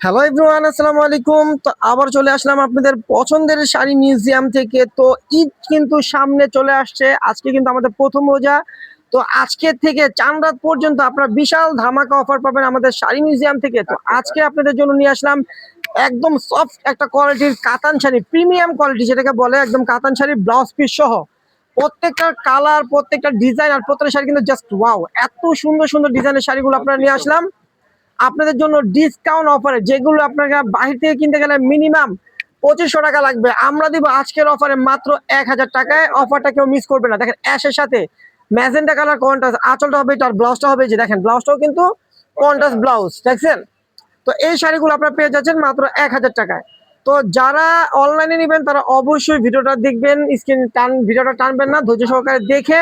Hello everyone, আসসালামু আলাইকুম। তো আবার চলে আসলাম আপনাদের পছন্দের শাড়ি মিউজিয়াম থেকে। তো ঈদ কিন্তু সামনে চলে আসছে, আজকে কিন্তু আমাদের প্রথম রোজা। তো আজকের থেকে চাঁদ রাত পর্যন্ত আপনারা বিশাল ধামাকা অফার পাবেন আমাদের শাড়ি মিউজিয়াম থেকে। তো আজকে আপনাদের জন্য নিয়ে আসলাম একদম সফট একটা কোয়ালিটির কাতান শাড়ি, প্রিমিয়াম কোয়ালিটি যেটাকে বলে, একদম কাতান শাড়ি ব্লাউজ পিস সহ। প্রত্যেকটা কালার, প্রত্যেকটা ডিজাইন আর প্রত্যেকটা শাড়ি কিন্তু জাস্ট ওয়াও, এত সুন্দর সুন্দর ডিজাইনের শাড়িগুলো আপনারা নিয়ে আসলাম আপনাদের জন্য ডিসকাউন্ট অফারে। যেগুলো আপনারা বাহির থেকে কিনতে গেলে মিনিমাম 2500 টাকা লাগবে, আমরা দিব আজকের অফারে মাত্র 1000 টাকায়। অফারটা কেউ মিস করবে না। দেখেন অ্যাশের সাথে ম্যাজেন্টা কালার কন্ট্রাস্ট, আঁচলটা হবে এটা আর ব্লাউজটা হবে যে দেখেন, ব্লাউজটাও কিন্তু কন্ট্রাস্ট ব্লাউজ, দেখছেন? তো এই শাড়িগুলো আপনারা পেয়ে যাচ্ছেন মাত্র 1000 টাকায়। তো যারা অনলাইনে নেবেন তারা অবশ্যই ভিডিওটা দেখবেন, ভিডিওটা টানবেন না, ধৈর্য সহকারে দেখে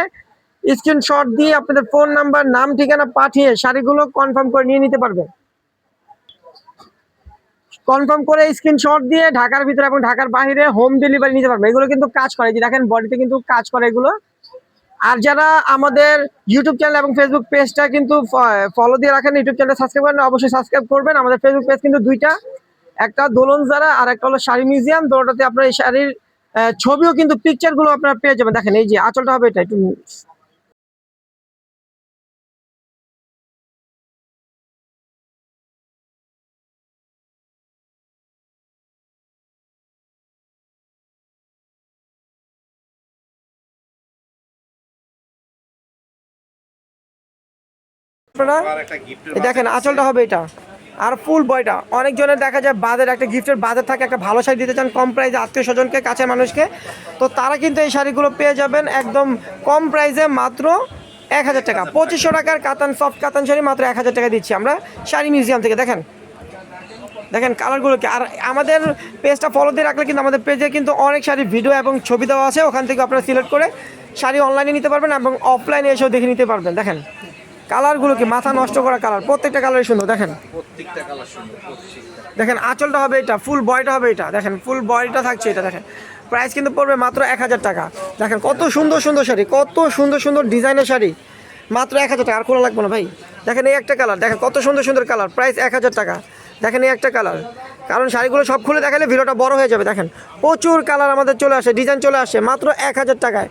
স্ক্রিনশট দিয়ে আপনাদের ফোন নাম্বার, নাম, ঠিকানা পাঠিয়ে শাড়িগুলো কনফার্ম করে নিয়ে নিতে পারবেন। কনফার্ম করে স্ক্রিনশট দিয়ে ঢাকার ভিতরে এবং ঢাকার বাইরে হোম ডেলিভারি নিতে পারবে। এগুলো কিন্তু কাজ করে, যে দেখেন বডিতে কিন্তু কাজ করে এগুলো। আর যারা আমাদের ইউটিউব চ্যানেল এবং ফেসবুক পেজটা কিন্তু ফলো দিয়ে রাখেন, ইউটিউব চ্যানেল সাবস্ক্রাইব করেন, অবশ্যই সাবস্ক্রাইব করবেন। আমাদের ফেসবুক পেজ কিন্তু দুইটা, একটা দোলন যারা আর একটা হলো শাড়ি মিউজিয়াম। দুটোতে আপনার এই শাড়ির ছবিও কিন্তু পিকচার গুলো আপনারা পেয়ে যাবেন। দেখেন এই যে আঁচলটা হবে এটা একটু আপনারা দেখেন আঁচলটা হবে এটা আর ফুল বয়টা। অনেকজনের দেখা যায় বাজেট, একটা গিফটের বাজেট থাকে, একটা ভালো শাড়ি দিতে চান কম প্রাইসে আত্মীয় স্বজনকে, কাছের মানুষকে। তো তারা কিন্তু এই শাড়িগুলো পেয়ে যাবেন একদম কম প্রাইসে, মাত্র 1000 টাকা। 2500 টাকার কাতান, সফট কাতান শাড়ি মাত্র 1000 টাকা দিচ্ছি আমরা শাড়ি মিউজিয়াম থেকে। দেখেন দেখেন কালারগুলোকে। আর আমাদের পেজটা ফলো দিয়ে রাখলে কিন্তু আমাদের পেজে কিন্তু অনেক শাড়ি ভিডিও এবং ছবি দেওয়া আছে, ওখান থেকে আপনারা সিলেক্ট করে শাড়ি অনলাইনে নিতে পারবেন এবং অফলাইনে এসেও দেখে নিতে পারবেন। দেখেন কালারগুলো কি মাথা নষ্ট করা কালার, প্রত্যেকটা কালারই সুন্দর। দেখেন প্রত্যেকটা কালার সুন্দর। দেখেন আঁচলটা হবে এটা, ফুল বয়টা হবে এটা, দেখেন ফুল বয়টা থাকছে এটা। দেখেন প্রাইস কিন্তু পড়বে মাত্র 1000 টাকা। দেখেন কত সুন্দর সুন্দর শাড়ি, কত সুন্দর সুন্দর ডিজাইনের শাড়ি, মাত্র 1000 টাকা। আর খোলা লাগবে না ভাই। দেখেন এই একটা কালার, দেখেন কত সুন্দর সুন্দর কালার, প্রাইস 1000 টাকা। দেখেন এই একটা কালার, কারণ শাড়িগুলো সব খুলে দেখালে ভিডিওটা বড় হয়ে যাবে। দেখেন প্রচুর কালার আমাদের চলে আসে, ডিজাইন চলে আসে মাত্র 1000 টাকায়।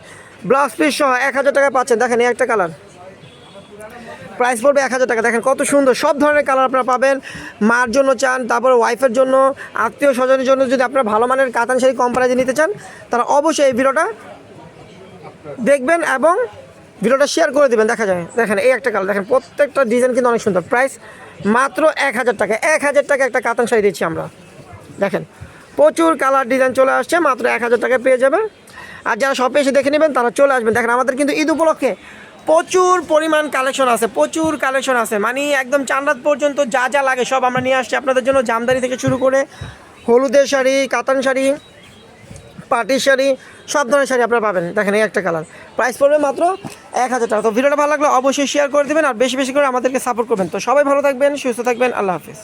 ব্লাউজ পিস সহ 1000 টাকায় পাচ্ছেন। দেখেন এই একটা কালার, প্রাইস পড়বে 1000 টাকা। দেখেন কত সুন্দর, সব ধরনের কালার আপনারা পাবেন। মার জন্য চান, তারপর ওয়াইফের জন্য, আত্মীয় স্বজনের জন্য, যদি আপনারা ভালো মানের কাতান শাড়ি কম প্রাইসে নিতে চান, তারা অবশ্যই এই ভিডিওটা দেখবেন এবং ভিডিওটা শেয়ার করে দেবেন। দেখা যায় দেখেন এই একটা কালার, দেখেন প্রত্যেকটা ডিজাইন কিন্তু অনেক সুন্দর। প্রাইস মাত্র 1000 টাকা। 1000 টাকা একটা কাতান শাড়ি দিচ্ছি আমরা। দেখেন প্রচুর কালার ডিজাইন চলে আসছে, মাত্র 1000 টাকায় পেয়ে যাবেন। আর যারা শপে এসে দেখে নেবেন তারা চলে আসবেন। দেখেন আমাদের কিন্তু ঈদ উপলক্ষে প্রচুর পরিমাণ কালেকশন আছে, প্রচুর কালেকশন আছে, মানে একদম চাঁদ রাত পর্যন্ত যা যা লাগে সব আমরা নিয়ে আসছি আপনাদের জন্য। জামদানি থেকে শুরু করে হলুদের শাড়ি, কাতান শাড়ি, পাটির শাড়ি, সব ধরনের শাড়ি আপনারা পাবেন। দেখেন এই একটা কালার, প্রাইস পড়বে মাত্র 1000 টাকা। তো ভিডিওটা ভালো লাগলে অবশ্যই শেয়ার করে দেবেন আর বেশি বেশি করে আমাদেরকে সাপোর্ট করবেন। তো সবাই ভালো থাকবেন, সুস্থ থাকবেন, আল্লাহ হাফিজ।